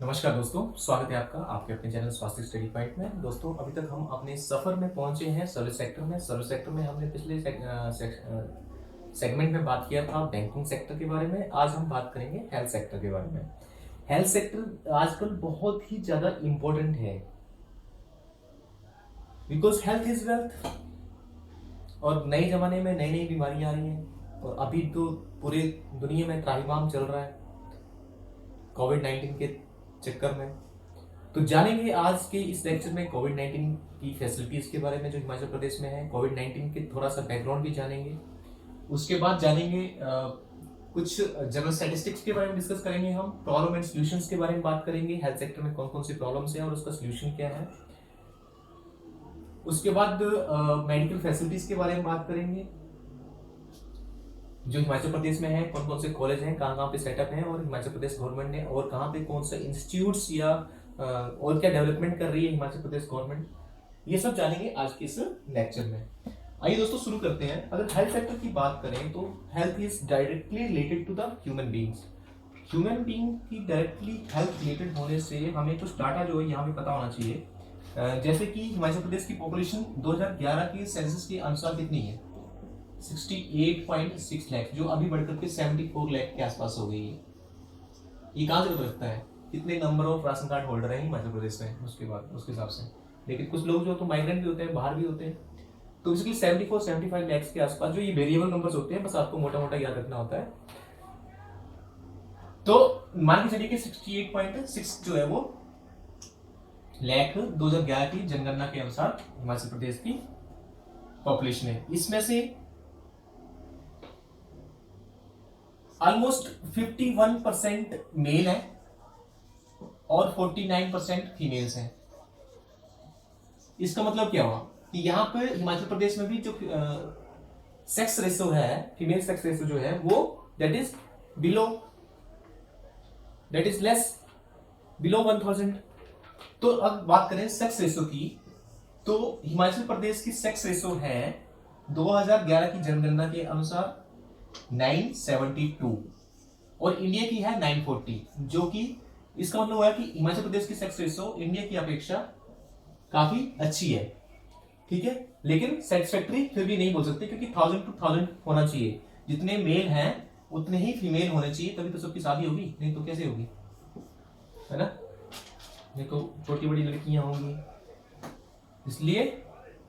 नमस्कार दोस्तों, स्वागत है आपका आपके अपने चैनल स्वास्थ्य स्टडी पॉइंट में। दोस्तों, अभी तक हम अपने सफर में पहुंचे हैं सर्विस सेक्टर में। सर्विस सेक्टर में हमने पिछले सेगमेंट में बात किया था बैंकिंग सेक्टर के बारे में। आज हम बात करेंगे हेल्थ सेक्टर के बारे में। हेल्थ सेक्टर आजकल बहुत ही ज्यादा इंपॉर्टेंट है, बिकॉज हेल्थ इज वेल्थ। और नए जमाने में नई नई बीमारियां आ रही हैं और अभी तो पूरे दुनिया में त्राहिमाम चल रहा है कोविड-19 के चक्कर में। तो जानेंगे आज के इस लेक्चर में कोविड-19 की फैसिलिटीज के बारे में जो हिमाचल प्रदेश में है। कोविड-19 के थोड़ा सा बैकग्राउंड भी जानेंगे। उसके बाद जानेंगे कुछ जनरल स्टैटिस्टिक्स के बारे में डिस्कस करेंगे। हम प्रॉब्लम एंड सॉल्यूशंस के बारे में बात करेंगे। हेल्थ सेक्टर में कौन कौन सी प्रॉब्लम्स हैं और उसका सॉल्यूशन क्या है। उसके बाद मेडिकल फैसिलिटीज के बारे में बात करेंगे जो हिमाचल प्रदेश में है, कौन कौन से कॉलेज हैं, कहाँ कहाँ पे सेटअप हैं और हिमाचल प्रदेश गवर्नमेंट ने और कहाँ पे कौन से इंस्टीट्यूट्स या और क्या डेवलपमेंट कर रही है हिमाचल प्रदेश गवर्नमेंट, ये सब जानेंगे आज के इस लेक्चर में। आइए दोस्तों शुरू करते हैं। अगर हेल्थ सेक्टर की बात करें तो health is directly related to the human beings. Human being की डायरेक्टली हेल्थ रिलेटेड होने से हमें कुछ डाटा जो है यहाँ पे पता होना चाहिए। जैसे कि हिमाचल प्रदेश की पॉपुलेशन 2011 के सेंसस के अनुसार कितनी है? 68.6 लाख, जो अभी बढ़कर के 74 लाख के आसपास हो गई है। ये कहाँ से पता लगता है कितने number of ration card holder हैं हिमाचल प्रदेश में, उसके बाद उसके हिसाब से। लेकिन कुछ लोग जो तो माइग्रेंट भी होते हैं, बाहर भी होते हैं। तो बेसिकली 74-75 लाख के आसपास जो ये वेरिएबल नंबर्स होते हैं, बस आपको मोटा मोटा याद रखना होता है। तो मान के चलिए कि 68.6 जो है वो लाख 2011 की जनगणना के अनुसार हिमाचल प्रदेश की पॉपुलेशन है। इसमें से ऑलमोस्ट 51% मेल है और 49% फीमेल्स हैं। इसका मतलब क्या हुआ कि यहाँ पे हिमाचल प्रदेश में भी जो सेक्स रेशो है, फीमेल सेक्स रेशो जो है वो दैट इज लेस बिलो 1000। तो अब बात करें सेक्स रेशो की, तो हिमाचल प्रदेश की सेक्स रेशो है 2011 की जनगणना के अनुसार 972 और इंडिया की है 940, जो कि इसका मतलब हुआ है कि हिमाचल प्रदेश की सेक्स रेशो इंडिया की अपेक्षा काफी अच्छी है। ठीक है, लेकिन सेटिस्फैक्टरी फिर भी नहीं बोल सकते, क्योंकि 1000 to 1000 होना चाहिए। जितने मेल हैं उतने ही फीमेल होने चाहिए, तभी तो सबकी शादी होगी, नहीं तो कैसे होगी, है ना। नहीं तो छोटी बड़ी लड़कियां होंगी। इसलिए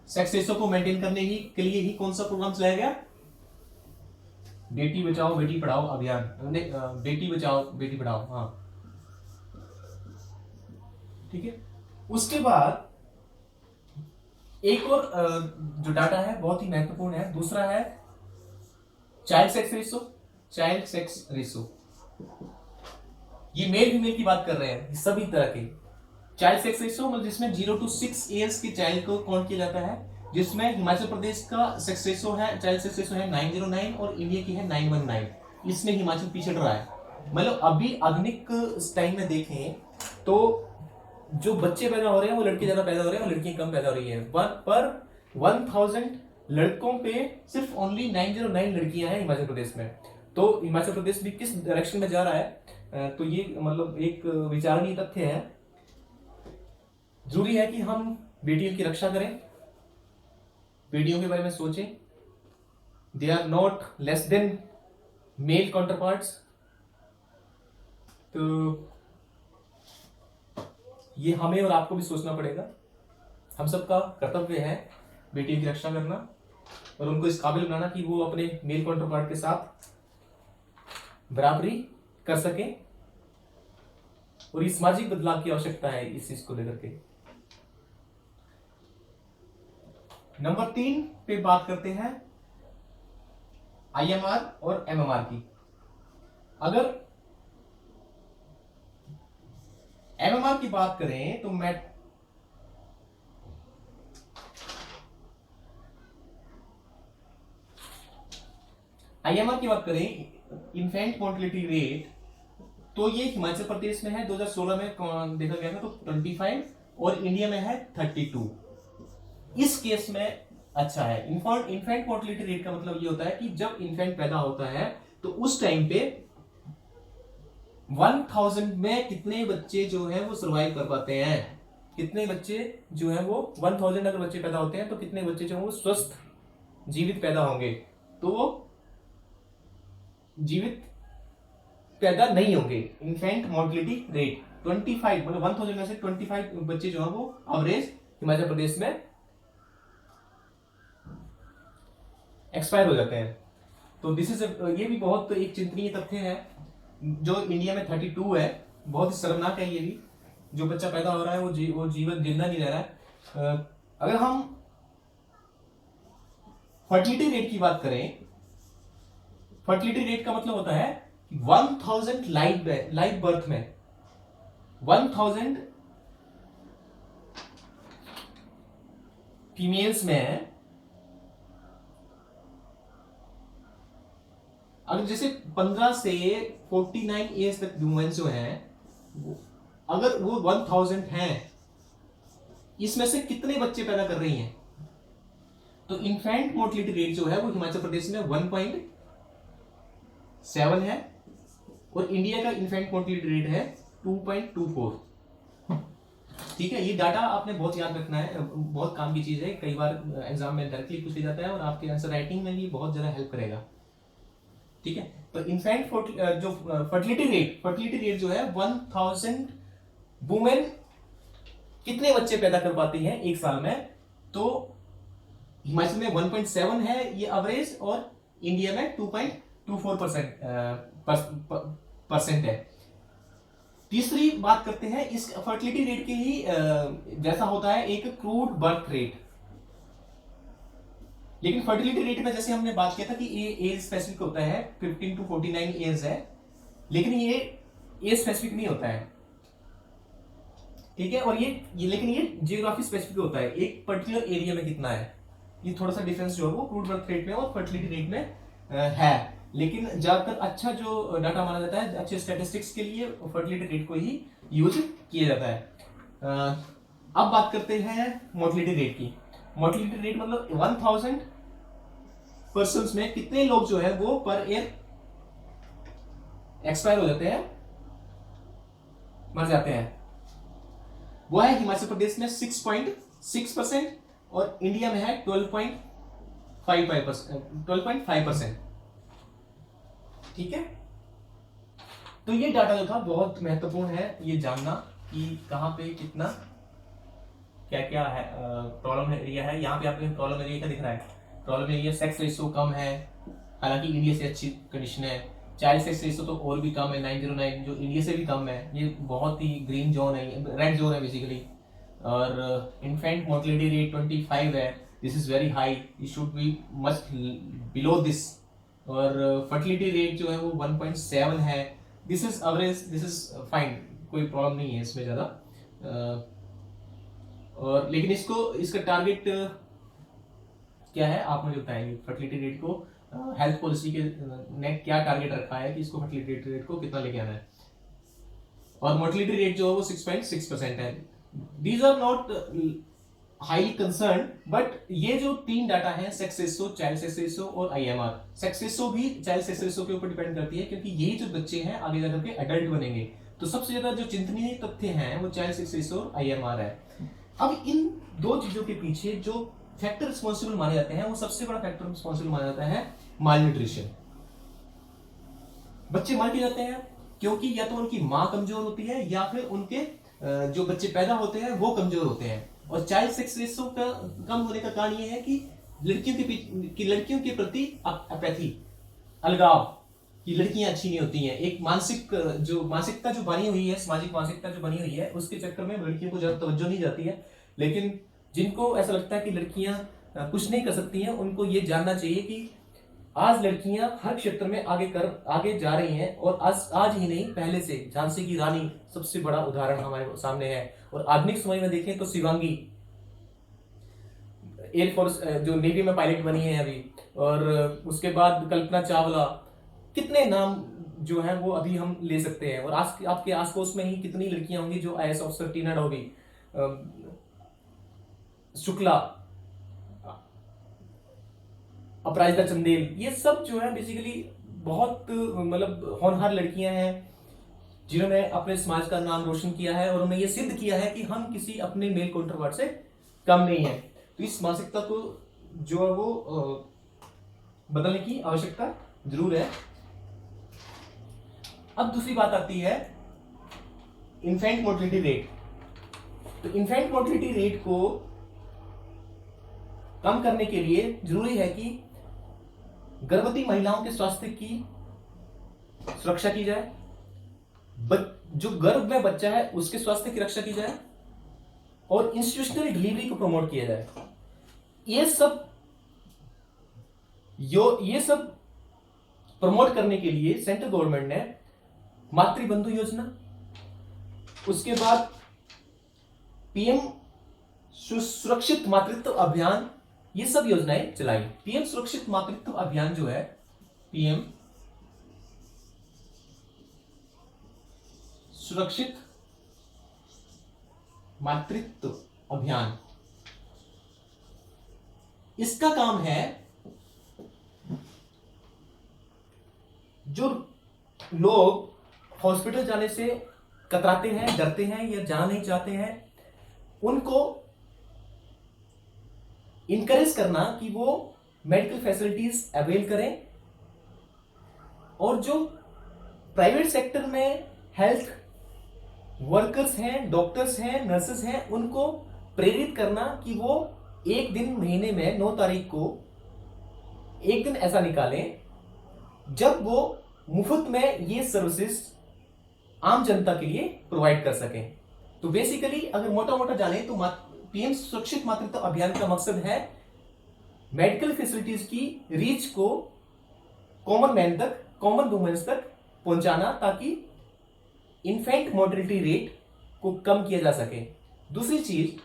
सेक्स रेशो को मेंटेन करने के लिए ही कौन सा प्रोग्राम चलाया गया? बेटी बचाओ बेटी पढ़ाओ अभियान। बेटी बचाओ बेटी पढ़ाओ, हाँ ठीक है। उसके बाद एक और जो डाटा है बहुत ही महत्वपूर्ण है, दूसरा है child sex ratio. Child sex ratio, ये मेल फीमेल की बात कर रहे हैं, सभी तरह के चाइल्ड सेक्स रेशो, मतलब जिसमें 0 to 6 ईयर्स के चाइल्ड को काउंट किया जाता है, जिसमें हिमाचल प्रदेश का सेक्स रेशो है, चाइल्ड सेक्स रेशो है 909 और इंडिया की है 919। इसमें हिमाचल पीछे रहा है। मतलब अभी आधुनिक टाइम में देखें तो जो बच्चे पैदा हो रहे हैं वो लड़के ज्यादा पैदा हो रहे हैं और लड़कियां कम पैदा हो रही है। पर 1000 लड़कों पे सिर्फ ओनली 909 लड़कियां हैं हिमाचल प्रदेश में। तो हिमाचल प्रदेश भी किस डायरेक्शन में जा रहा है, तो ये मतलब एक विचारणीय तथ्य है। जरूरी है कि हम बेटियों की रक्षा करें, बेटियों के बारे में सोचें। They are not less than male counterparts. तो ये हमें और आपको भी सोचना पड़ेगा। हम सबका कर्तव्य है बेटियों की रक्षा करना और उनको इस काबिल बनाना कि वो अपने मेल काउंटरपार्ट के साथ बराबरी कर सके। और इस सामाजिक बदलाव की आवश्यकता है इस चीज को लेकर के। नंबर 3 पे बात करते हैं IMR और MMR की। अगर MMR की बात करें तो IMR की बात करें, इन्फेंट मोर्टेलिटी रेट, तो ये हिमाचल प्रदेश में है 2016 में देखा गया था तो 25 और इंडिया में है 32। इस केस में अच्छा है। इन्फेंट मोर्टेलिटी रेट का मतलब ये होता है कि जब इन्फेंट पैदा होता है तो उस टाइम पे 1000 में कितने बच्चे जो है वो सर्वाइव कर पाते हैं, कितने बच्चे जो है वो 1000 अगर बच्चे पैदा होते हैं तो कितने बच्चे जो है वो स्वस्थ जीवित पैदा होंगे, तो वो जीवित पैदा नहीं होंगे। इन्फेंट मोर्टिलिटी रेट 25, मतलब 1000 में से 25 बच्चे जो है वो एवरेज हिमाचल प्रदेश में एक्सपायर हो जाते हैं। तो दिस इज, ये भी बहुत एक चिंतनीय तथ्य है। जो इंडिया में 32 है, बहुत ही शर्मनाक है ये भी। जो बच्चा पैदा हो रहा है वो जीवन जिंदा नहीं रह रहा है। अगर हम फर्टिलिटी रेट की बात करें, फर्टिलिटी रेट का मतलब होता है 1000 लाइव बर्थ में 1000 फीमेल्स में, अगर जैसे 15 से 49 ईयर्स तक वुमेन्स जो हैं, अगर वो 1000 हैं, इसमें से कितने बच्चे पैदा कर रही हैं, तो इन्फेंट मोर्टिलिटी रेट जो है वो हिमाचल प्रदेश में 1.7 है और इंडिया का इन्फेंट मोर्टिलिटी रेट है 2.24। ठीक है, ये डाटा आपने बहुत याद रखना है, बहुत काम की चीज है। कई बार एग्जाम में डायरेक्टली पूछ लिया जाता है और आपके आंसर राइटिंग में भी बहुत ज्यादा हेल्प करेगा। ठीक है, तो इन्फेंट जो फर्टिलिटी रेट जो है 1000 वुमेन कितने बच्चे पैदा कर पाती हैं एक साल में, तो हिमाचल में 1.7 है ये एवरेज और इंडिया में 2.24% है। तीसरी बात करते हैं इस फर्टिलिटी रेट के ही जैसा होता है एक क्रूड बर्थ रेट। लेकिन फर्टिलिटी रेट में जैसे हमने बात किया था कि ये एज स्पेसिफिक होता है, 15 to 49 एज है, लेकिन ये एज स्पेसिफिक नहीं होता है। ठीक है, और लेकिन ये जियोग्राफी स्पेसिफिक होता है, एक पर्टिकुलर एरिया में कितना है। ये थोड़ा सा डिफरेंस जो है वो क्रूड बर्थ रेट में और फर्टिलिटी रेट में है। लेकिन ज्यादातर अच्छा जो डाटा माना जाता है अच्छे स्टैटिस्टिक्स के लिए फर्टिलिटी रेट को ही यूज किया जाता है। अब बात करते हैं मोर्टिलिटी रेट की। मोर्टिलिटी रेट मतलब 1000 पर्सन्स में कितने लोग जो है वो पर ईयर एक्सपायर हो जाते हैं, मर जाते हैं। वो है हिमाचल प्रदेश में 6.6% और इंडिया में है 12.5%। ठीक है, तो ये डाटा जो था बहुत महत्वपूर्ण है ये जानना कि कहां पे कितना क्या क्या है प्रॉब्लम एरिया है। यहाँ पे आपको प्रॉब्लम एरिया का दिख रहा है, प्रॉब्लम एरिया सेक्स रेशियो कम है, हालांकि इंडिया से अच्छी कंडीशन है। चाइल्ड सेक्स रेशियो तो और भी कम है 909, जो इंडिया से भी कम है। ये बहुत ही ग्रीन जोन है, रेड जोन है बेसिकली। और इन्फेंट मोर्टिलिटी रेट 25 है, this is very high, it should be much below this. और फर्टिलिटी रेट जो है वो 1.7 है, this is average, this is fine, कोई प्रॉब्लम नहीं है इसमें ज़्यादा। और लेकिन इसका टारगेट क्या है आप मुझे बताएंगे, फर्टिलिटी रेट को हेल्थ पॉलिसी के ने क्या टारगेट रखा है कि इसको फर्टिलिटी रेट को कितना लेके आना है। और मोर्टिलिटी रेट जो है वो 6.6% है। These are not highly concern, but ये जो तीन डाटा है sex ratio, child sex ratio और आईएमआर, सेक्स रेशियो भी चाइल्ड सेक्स रेशियो के ऊपर डिपेंड करती है क्योंकि यही जो बच्चे हैं आगे जाकर के एडल्ट बनेंगे। तो सबसे ज्यादा जो चिंतनीय तथ्य हैं वो चाइल्ड सेक्स रेशियो और आईएमआर है। अब इन दो चीजों के पीछे जो फैक्टर रिस्पॉन्सिबल माने जाते हैं वो सबसे बड़ा फैक्टर रिस्पॉन्सिबल माना जाता है माल न्यूट्रिशन। बच्चे मर के जाते हैं क्योंकि या तो उनकी माँ कमजोर होती है या फिर उनके जो बच्चे पैदा होते हैं वो कमजोर होते हैं। और चाइल्ड सेक्स रेशियो का कम होने का कारण ये है कि लड़कियों के प्रति अपैथी, अलगाव, कि लड़कियां अच्छी नहीं होती हैं। एक मानसिकता जो बनी हुई है, सामाजिक मानसिकता जो बनी हुई है, उसके चक्कर में लड़कियों को ज्यादा तवज्जो नहीं जाती है। लेकिन जिनको ऐसा लगता है कि लड़कियां कुछ नहीं कर सकती हैं, उनको ये जानना चाहिए कि आज लड़कियां हर क्षेत्र में आगे जा रही हैं। और आज ही नहीं, पहले से झांसी की रानी सबसे बड़ा उदाहरण हमारे सामने है। और आधुनिक समय में देखें तो शिवांगी एयरफोर्स जो नेवी में पायलट बनी है अभी, और उसके बाद कल्पना चावला, कितने नाम जो है वो अभी हम ले सकते हैं। और आज आपके आसपास में ही कितनी लड़कियां होंगी जो आईएएस ऑफिसर, टीना डोबी, शुक्ला, अपराजिता चंदेल, ये सब जो है बेसिकली बहुत मतलब होनहार लड़कियां हैं। जिन्होंने अपने समाज का नाम रोशन किया है और उन्होंने ये सिद्ध किया है कि हम किसी अपने मेल काउंटरपार्ट से कम नहीं है। तो इस मानसिकता को जो है वो बदलने की आवश्यकता जरूर है। अब दूसरी बात आती है इन्फेंट मोर्टिलिटी रेट। तो इन्फेंट मोर्टिलिटी रेट को कम करने के लिए जरूरी है कि गर्भवती महिलाओं के स्वास्थ्य की सुरक्षा की जाए, जो गर्भ में बच्चा है उसके स्वास्थ्य की रक्षा की जाए और इंस्टीट्यूशनल डिलीवरी को प्रमोट किया जाए। ये सब प्रमोट करने के लिए सेंट्रल गवर्नमेंट ने मातृबंधु योजना, उसके बाद पीएम सुरक्षित मातृत्व अभियान, ये सब योजनाएं चलाई। पीएम सुरक्षित मातृत्व अभियान जो है, पीएम सुरक्षित मातृत्व अभियान, इसका काम है जो लोग हॉस्पिटल जाने से कतराते हैं, डरते हैं या जाना नहीं चाहते हैं, उनको इनकरेज करना कि वो मेडिकल फैसिलिटीज अवेल करें और जो प्राइवेट सेक्टर में हेल्थ वर्कर्स हैं, डॉक्टर्स हैं, नर्सेस हैं, उनको प्रेरित करना कि वो एक दिन महीने में 9 तारीख को एक दिन ऐसा निकालें जब वो मुफ्त में ये सर्विसेज आम जनता के लिए प्रोवाइड कर सकें। तो बेसिकली अगर मोटा मोटा जाने तो पीएम सुरक्षित मातृत्व अभियान का मकसद है मेडिकल फैसिलिटीज की रीच को कॉमन मैन तक, कॉमन वुमेन्स तक पहुंचाना ताकि इन्फेंट मोर्टिलिटी रेट को कम किया जा सके। दूसरी चीज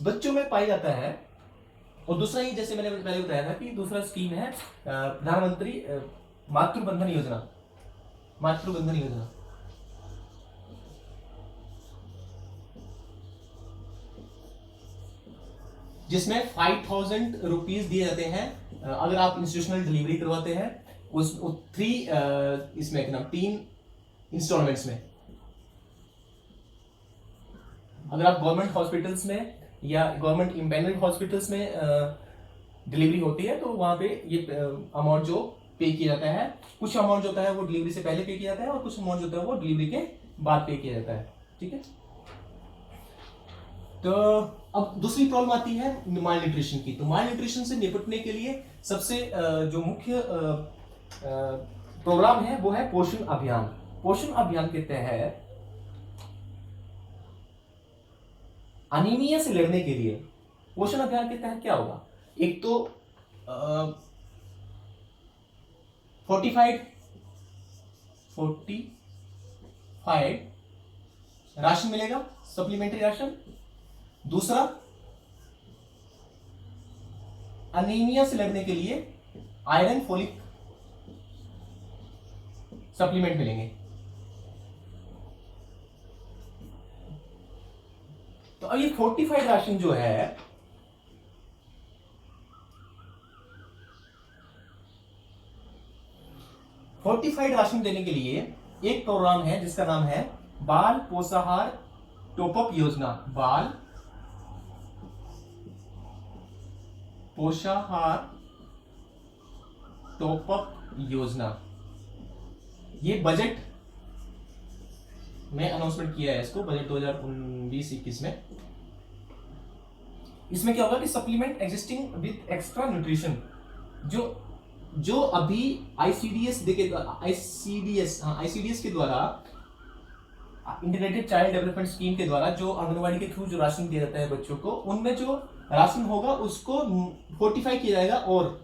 बच्चों में पाई जाता है, और दूसरा ही जैसे मैंने पहले बताया था कि दूसरा स्कीम है प्रधानमंत्री मातृबंधन योजना। मातृबंधन योजना जिसमें 5,000 रुपीज दिए जाते हैं अगर आप इंस्टीट्यूशनल डिलीवरी करवाते हैं, उस 3 इंस्टॉलमेंट्स में। अगर आप गवर्नमेंट हॉस्पिटल्स में या गवर्नमेंट इम्पेनल्ड हॉस्पिटल्स में डिलीवरी होती है तो वहां पे ये अमाउंट जो पे किया जाता है, कुछ अमाउंट जो होता है वो डिलीवरी से पहले पे किया जाता है और कुछ अमाउंट जो होता है वो डिलीवरी के बाद पे किया जाता है। ठीक है। तो अब दूसरी प्रॉब्लम आती है माल न्यूट्रिशन की। तो माल न्यूट्रिशन से निपटने के लिए सबसे जो मुख्य प्रोग्राम है वो है पोषण अभियान। पोषण अभियान के तहत अनीमिया से लड़ने के लिए पोषण अभियान के तहत क्या होगा, एक तो फोर्टिफाइड राशन मिलेगा, सप्लीमेंट्री राशन। दूसरा अनीमिया से लड़ने के लिए आयरन फोलिक सप्लीमेंट मिलेंगे। तो अब ये फोर्टिफाइड राशन जो है फोर्टिफाइड राशन देने के लिए एक प्रोग्राम है जिसका नाम है बाल पोषाहार टॉपअप योजना। बाल पोषाहार टॉपअप योजना। ये बजट में अनाउंसमेंट किया है इसको, बजट 2019-21 में। इसमें क्या होगा कि supplement existing with extra nutrition, जो अभी आईसीडीएस के द्वारा इंटीग्रेटेड चाइल्ड डेवलपमेंट स्कीम के द्वारा जो आंगनबाड़ी के थ्रू जो राशन दिया जाता है बच्चों को, उनमें जो राशन होगा उसको फोर्टिफाई किया जाएगा और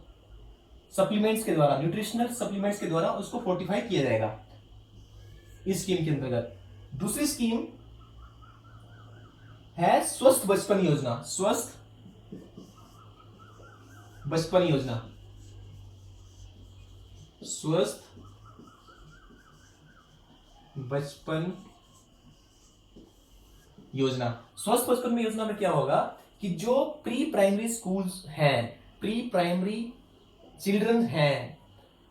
सप्लीमेंट्स के द्वारा, न्यूट्रिशनल सप्लीमेंट्स के द्वारा उसको फोर्टिफाई किया जाएगा इस स्कीम के अंतर्गत। दूसरी स्कीम है स्वस्थ बचपन योजना। स्वस्थ बचपन योजना, स्वस्थ बचपन योजना। स्वस्थ बचपन योजना में क्या होगा कि जो प्री प्राइमरी स्कूल्स हैं, प्री प्राइमरी चिल्ड्रन हैं,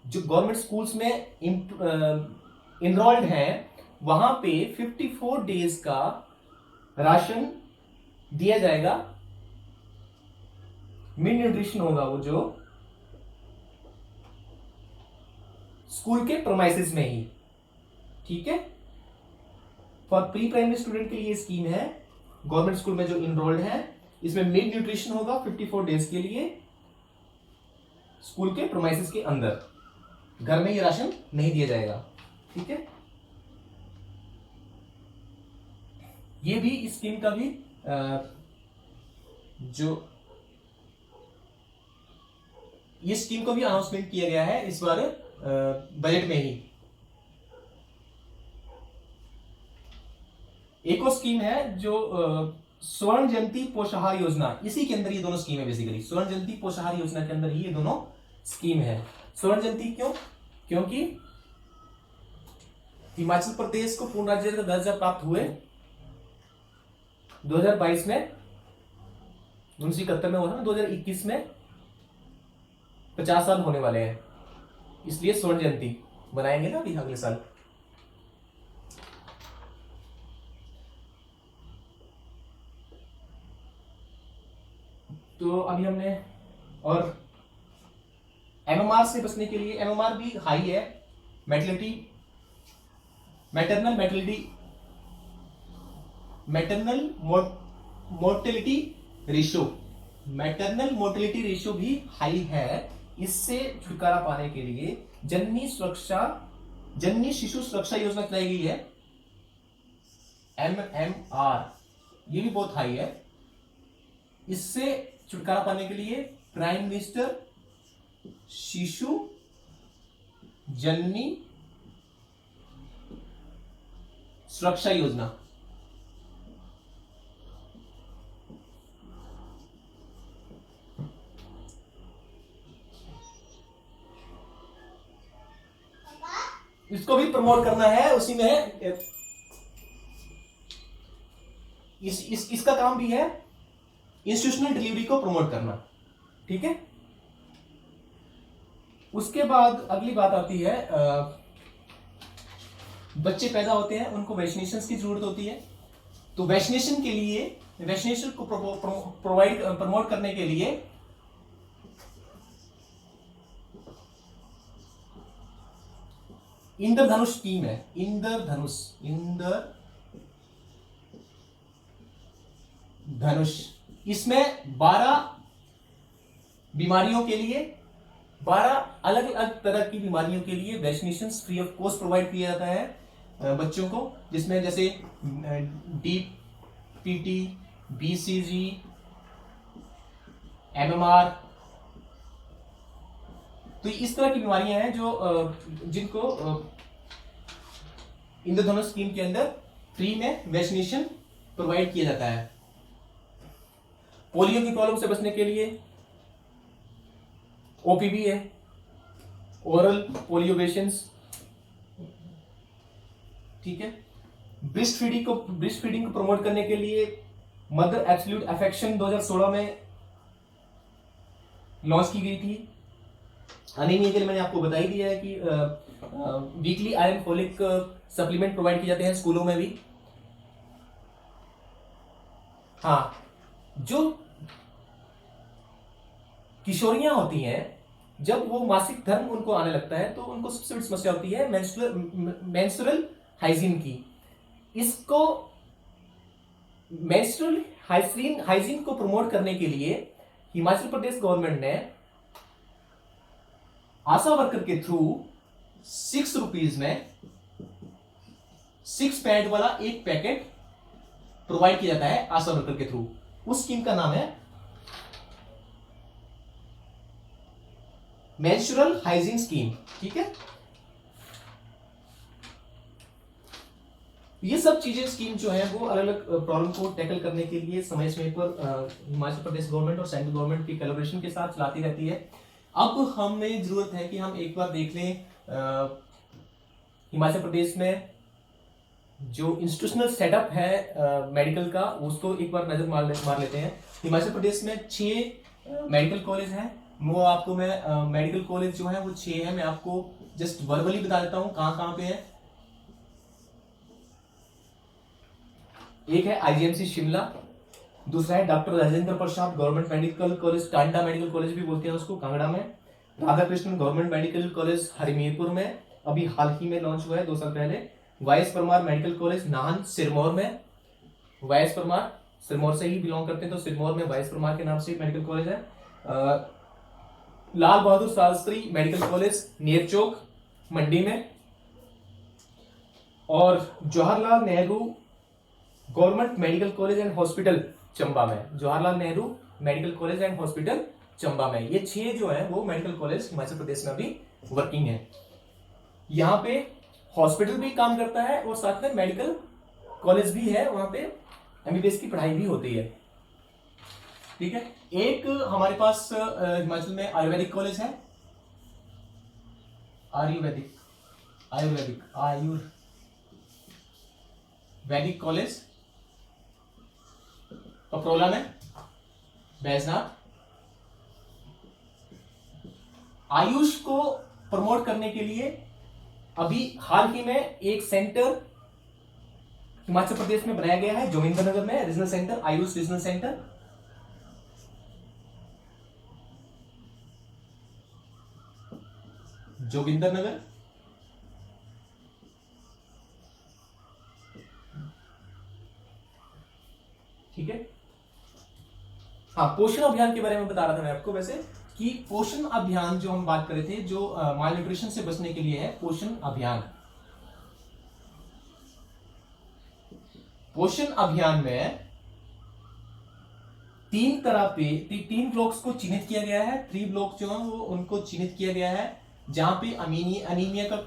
जो गवर्नमेंट स्कूल्स में इनरोल्ड हैं, वहां पे 54 डेज का राशन दिया जाएगा। मिड न्यूट्रिशन होगा वो जो स्कूल के प्रोमाइसेस में ही, ठीक है। फॉर प्री प्राइमरी स्टूडेंट के लिए स्कीम है, गवर्नमेंट स्कूल में जो इनरोल्ड है, इसमें मिड न्यूट्रिशन होगा 54 डेज के लिए स्कूल के प्रोमाइसेस के अंदर, घर में ये राशन नहीं दिया जाएगा, ठीक है। ये भी इस स्कीम का भी जो ये स्कीम को भी अनाउंसमेंट किया गया है इस बार बजट में ही। एक और स्कीम है जो स्वर्ण जयंती पोषाहार योजना, इसी के अंदर ये दोनों स्कीम है बेसिकली। स्वर्ण जयंती पोषाहार योजना के अंदर ही ये दोनों स्कीम है। स्वर्ण जयंती क्यों? क्योंकि हिमाचल प्रदेश को पूर्ण राज्य का दर्जा प्राप्त हुए 2022 में, 1971 में हुआ था, 2021 में 50 साल होने वाले हैं, इसलिए स्वर्ण जयंती बनाएंगे ना अभी अगले साल। तो अभी हमने, और एमएमआर से बचने के लिए, एमएमआर भी हाई है, maternal mortality ratio, maternal mortality ratio भी हाई है। इससे छुटकारा पाने के लिए जननी शिशु सुरक्षा योजना चलाई गई है, एमएमआर, ये भी बहुत हाई है। इससे छुटकारा पाने के लिए प्राइम मिनिस्टर शिशु जननी सुरक्षा योजना, इसको भी प्रमोट करना है, उसी में इसका काम भी है इंस्टीट्यूशनल डिलीवरी को प्रमोट करना, ठीक है। उसके बाद अगली बात आती है, बच्चे पैदा होते हैं उनको वैक्सीनेशन की जरूरत होती है। तो वैक्सीनेशन के लिए, वैक्सीनेशन को प्रमोट करने के लिए इंद्रधनुष स्कीम है, इंद्रधनुष। इसमें 12 बीमारियों के लिए, 12 अलग अलग तरह की बीमारियों के लिए vaccination free of cost provide किया जाता है बच्चों को, जिसमें जैसे डीपीटी, बीसीजी, एमएमआर, तो इस तरह की बीमारियां हैं जो जिनको इंद्रधनुष स्कीम के अंदर फ्री में वैक्सीनेशन प्रोवाइड किया जाता है। पोलियो की प्रॉब्लम से बचने के लिए ओपीवी है, ओरल पोलियो वेक्सीन्स, ठीक है। ब्रेस्ट फीडिंग को प्रमोट करने के लिए मदर एब्सोल्यूट अफेक्शन 2016 में लॉन्च की गई थी। अनीमिया के लिए मैंने आपको बता ही दिया है कि weekly iron folic supplement provide किए जाते हैं स्कूलों में भी। हाँ, जो किशोरियां होती हैं, जब वो मासिक धर्म उनको आने लगता है तो उनको सबसे बड़ी समस्या होती है मेंस्ट्रुअल हाइजीन की। इसको मेंस्ट्रुअल हाइजीन को प्रमोट करने के लिए हिमाचल प्रदेश गवर्नमेंट ने आशा वर्कर के थ्रू 6 रुपीज में 6 पैड वाला एक पैकेट प्रोवाइड किया जाता है आशा वर्कर के थ्रू। उस स्कीम का नाम है मेंस्ट्रुअल हाइजीन स्कीम, ठीक है। ये सब चीजें, स्कीम जो है वो अलग अलग प्रॉब्लम को टैकल करने के लिए समय समय पर हिमाचल प्रदेश गवर्नमेंट और सेंट्रल गवर्नमेंट की कोलैबोरेशन के साथ चलाती रहती है। अब हमें जरूरत है कि हम एक बार देख लें हिमाचल प्रदेश में जो इंस्टीट्यूशनल सेटअप है मेडिकल का, उसको एक बार नजर मार लेते हैं। हिमाचल प्रदेश में 6 मेडिकल कॉलेज हैं। वो आपको मैं मेडिकल कॉलेज जो है वो 6 है, मैं आपको जस्ट वर्बली बता देता हूँ कहाँ कहाँ पे है। एक है IGMC शिमला, दूसरा है doctor Rajendra Prasad government medical college, Tanda medical college भी बोलते हैं उसको, कांगड़ा में। Radha Krishnan government medical college Hamirpur में, अभी हाल ही में लॉन्च हुआ है 2 साल पहले। YS Parmar medical college Nahan Sirmaur में, वाईएस परमार सिरमौर से ही बिलोंग करते हैं तो सिरमौर में वाईएस परमार के नाम से मेडिकल कॉलेज है। लाल बहादुर शास्त्री मेडिकल कॉलेज नेरचौक मंडी में, और Jawaharlal Nehru government medical college and hospital Chamba में, Jawaharlal Nehru medical college and hospital Chamba में। ये 6 जो है वो मेडिकल कॉलेज हिमाचल प्रदेश में अभी वर्किंग है। यहाँ पे हॉस्पिटल भी काम करता है और साथ में मेडिकल कॉलेज भी है, वहां पे MBBS की पढ़ाई भी होती है। ठीक है, एक हमारे पास हिमाचल में आयुर्वेदिक कॉलेज है, आयुर्वेदिक कॉलेज पपरोला में, बैजनाथ। आयुष को प्रमोट करने के लिए अभी हाल ही में एक सेंटर हिमाचल प्रदेश में बनाया गया है, जोगिंद्रनगर में, regional centre, Ayush regional centre. Jogindernagar, ठीक है। हाँ, पोषण अभियान के बारे में बता रहा था मैं आपको वैसे, कि पोषण अभियान जो हम बात कर रहे थे, जो माल न्यूट्रिशन से बचने के लिए है पोषण अभियान। पोषण अभियान में 3 तरह पे 3 ब्लॉक्स को चिन्हित किया गया है। 3 ब्लॉक जो है वो उनको चिन्हित किया गया है, जहां पे अनीमिया का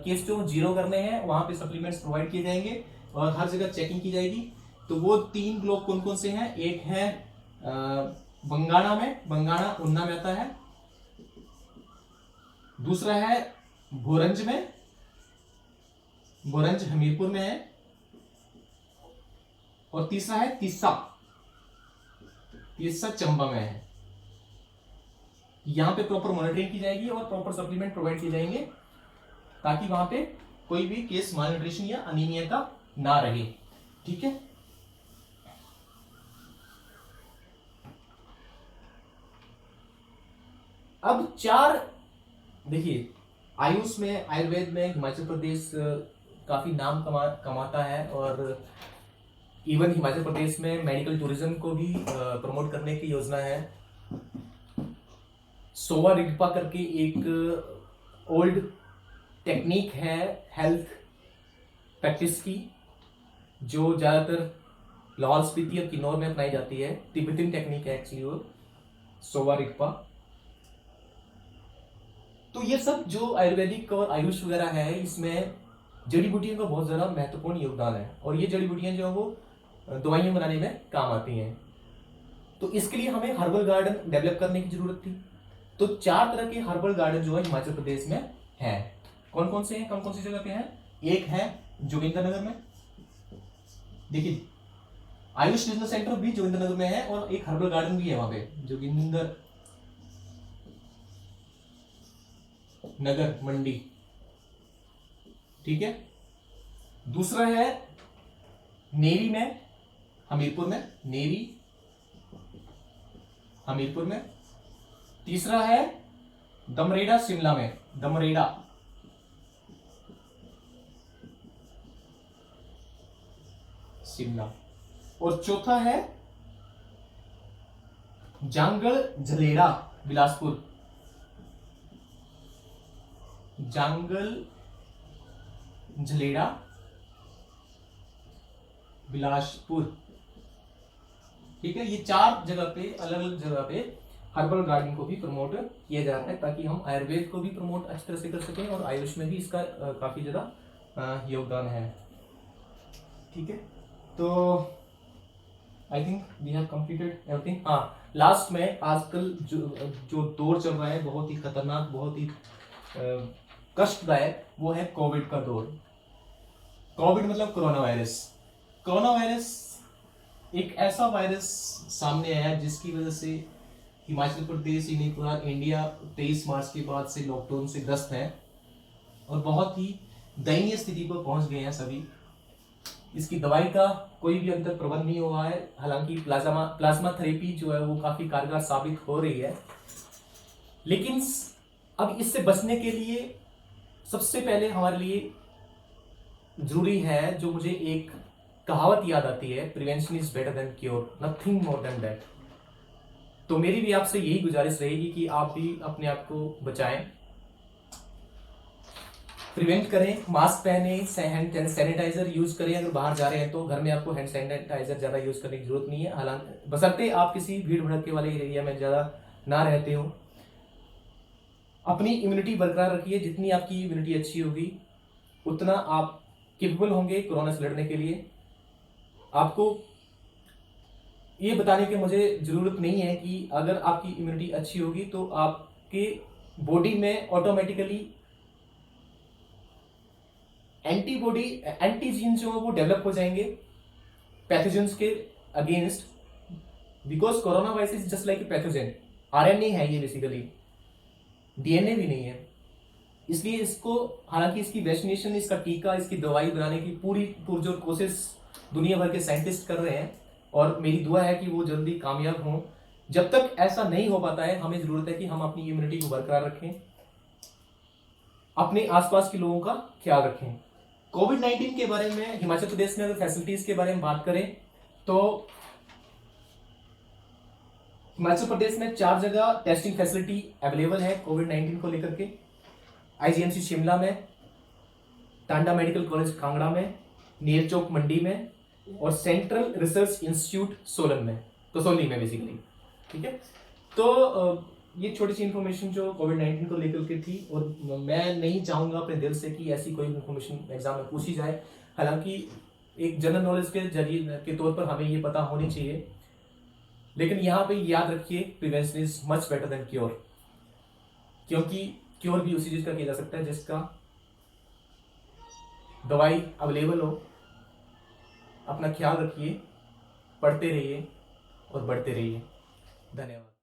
केस जो 0 करने हैं, वहां पे सप्लीमेंट्स प्रोवाइड किए जाएंगे और हर जगह चेकिंग की जाएगी। तो वो 3 ब्लॉक कौन कौन से हैं? एक है बंगाणा में, बंगाणा उन्ना में आता है। दूसरा है भोरंज में, भोरंज हमीरपुर में है। और तीसरा है तीसा चंबा में है। यहां पे प्रॉपर मॉनिटरिंग की जाएगी और प्रॉपर सप्लीमेंट प्रोवाइड किए जाएंगे, ताकि वहां पे कोई भी केस माल न्यूट्रिशन या अनीमिया का ना रहे। ठीक है, अब 4 देखिए, आयुष में, आयुर्वेद में हिमाचल प्रदेश काफी नाम कमाता है, और इवन हिमाचल प्रदेश में मेडिकल टूरिज्म को भी प्रमोट करने की योजना है। सोवा रिगपा करके एक ओल्ड टेक्निक है हेल्थ प्रैक्टिस की, जो ज्यादातर लाहौल स्पीति और किन्नौर में अपनाई जाती है। तिब्बतन टेक्निक है एक्चुअली वो, सोवा रिगपा। तो ये सब जो आयुर्वेदिक और आयुष वगैरह है, इसमें जड़ी बूटियों का बहुत ज्यादा महत्वपूर्ण योगदान है, और ये जड़ी बूटियां जो है वो दवाइयां बनाने में काम आती हैं। तो इसके लिए हमें हर्बल गार्डन डेवलप करने की जरूरत थी। तो 4 तरह के हर्बल गार्डन जो है हिमाचल प्रदेश में है। कौन कौन से हैं, कौन कौन सी जगह पे हैं? एक है जोगिंद्रनगर में, देखिए आयुष रीजनल सेंटर भी जोगिंद्रनगर में है, और एक हर्बल गार्डन भी है वहां पे, जोगिंद्र नगर मंडी। ठीक है, दूसरा है नेरी में, हमीरपुर में, नेरी हमीरपुर में। तीसरा है दमरेड़ा शिमला में, दमरेड़ा शिमला। और चौथा है जांगल झलेड़ा बिलासपुर, जांगल झलेड़ा बिलासपुर। ठीक है, ये 4 जगह पे, अलग अलग जगह पे हर्बल गार्डन को भी प्रमोट किया जा रहा है, ताकि हम आयुर्वेद को भी प्रमोट अच्छी तरह से कर सकें, और आयुष में भी इसका काफी ज्यादा योगदान है। ठीक है, तो I think we have completed everything. हाँ, लास्ट में आजकल जो दौर चल रहा है, बहुत ही खतरनाक, बहुत ही कष्टदायक, वो है कोविड का दौर। कोविड मतलब कोरोना वायरस। कोरोना वायरस एक ऐसा वायरस सामने आया जिसकी वजह से हिमाचल प्रदेश ही नहीं, पूरा इंडिया 23 मार्च के बाद से लॉकडाउन से ग्रस्त है, और बहुत ही दयनीय स्थिति पर पहुंच गए हैं सभी। इसकी दवाई का कोई भी अंतर प्रबंध नहीं हुआ है, हालांकि प्लाज्मा थेरेपी जो है वो काफ़ी कारगर साबित हो रही है। लेकिन अब इससे बचने के लिए सबसे पहले हमारे लिए जरूरी है, जो मुझे एक कहावत याद आती है, prevention is better than cure, nothing more than that. तो मेरी भी आपसे यही गुजारिश रहेगी कि आप भी अपने आप को बचाएं, प्रिवेंट करें, मास्क पहने, हैंड सैनिटाइजर यूज करें। अगर बाहर जा रहे हैं तो घर में आपको हैंड सैनिटाइजर ज्यादा यूज करने की जरूरत नहीं है, हालांकि बशर्ते आप किसी भीड़ भड़के वाले एरिया में ज्यादा ना रहते हो। अपनी इम्यूनिटी बरकरार रखिए, जितनी आपकी इम्यूनिटी अच्छी होगी उतना आप केपेबल होंगे कोरोना से लड़ने के लिए। आपको ये बताने की मुझे जरूरत नहीं है कि अगर आपकी इम्यूनिटी अच्छी होगी तो आपके बॉडी में ऑटोमेटिकली एंटीबॉडी एंटीजीन जो है वो डेवलप हो जाएंगे पैथोजेंस के against, because corona virus is just like a pathogen. RNA है ये बेसिकली, डीएनए भी नहीं है। इसलिए इसको, हालांकि इसकी वैक्सीनेशन, इसका टीका, इसकी दवाई बनाने की पूरी पुरजोर कोशिश दुनिया भर के साइंटिस्ट कर रहे हैं, और मेरी दुआ है कि वो जल्दी कामयाब हों। जब तक ऐसा नहीं हो पाता है, हमें जरूरत है कि हम अपनी इम्यूनिटी को बरकरार रखें, अपने आसपास के लोगों का ख्याल रखें। कोविड-19 के बारे में हिमाचल प्रदेश में अगर फैसिलिटीज के बारे में बात करें तो हिमाचल प्रदेश में 4 जगह टेस्टिंग फैसिलिटी अवेलेबल है कोविड-19 को लेकर के। आईजीएमसी शिमला में, टांडा मेडिकल कॉलेज कांगड़ा में, नेरचौक मंडी में, और सेंट्रल रिसर्च इंस्टीट्यूट सोलन में, कसौली में बेसिकली। ठीक है, तो ये छोटी सी इन्फॉर्मेशन जो कोविड-19 को लेकर के थी, और मैं नहीं चाहूँगा अपने दिल से कि ऐसी कोई इन्फॉर्मेशन एग्जाम में पूछी जाए। हालांकि एक जनरल नॉलेज के जरिए के तौर पर हमें ये पता होनी चाहिए, लेकिन यहाँ पे याद रखिए, prevention is much better than cure, क्योंकि क्योर भी उसी चीज का किया जा सकता है जिसका दवाई अवेलेबल हो। अपना ख्याल रखिए, पढ़ते रहिए और बढ़ते रहिए। धन्यवाद।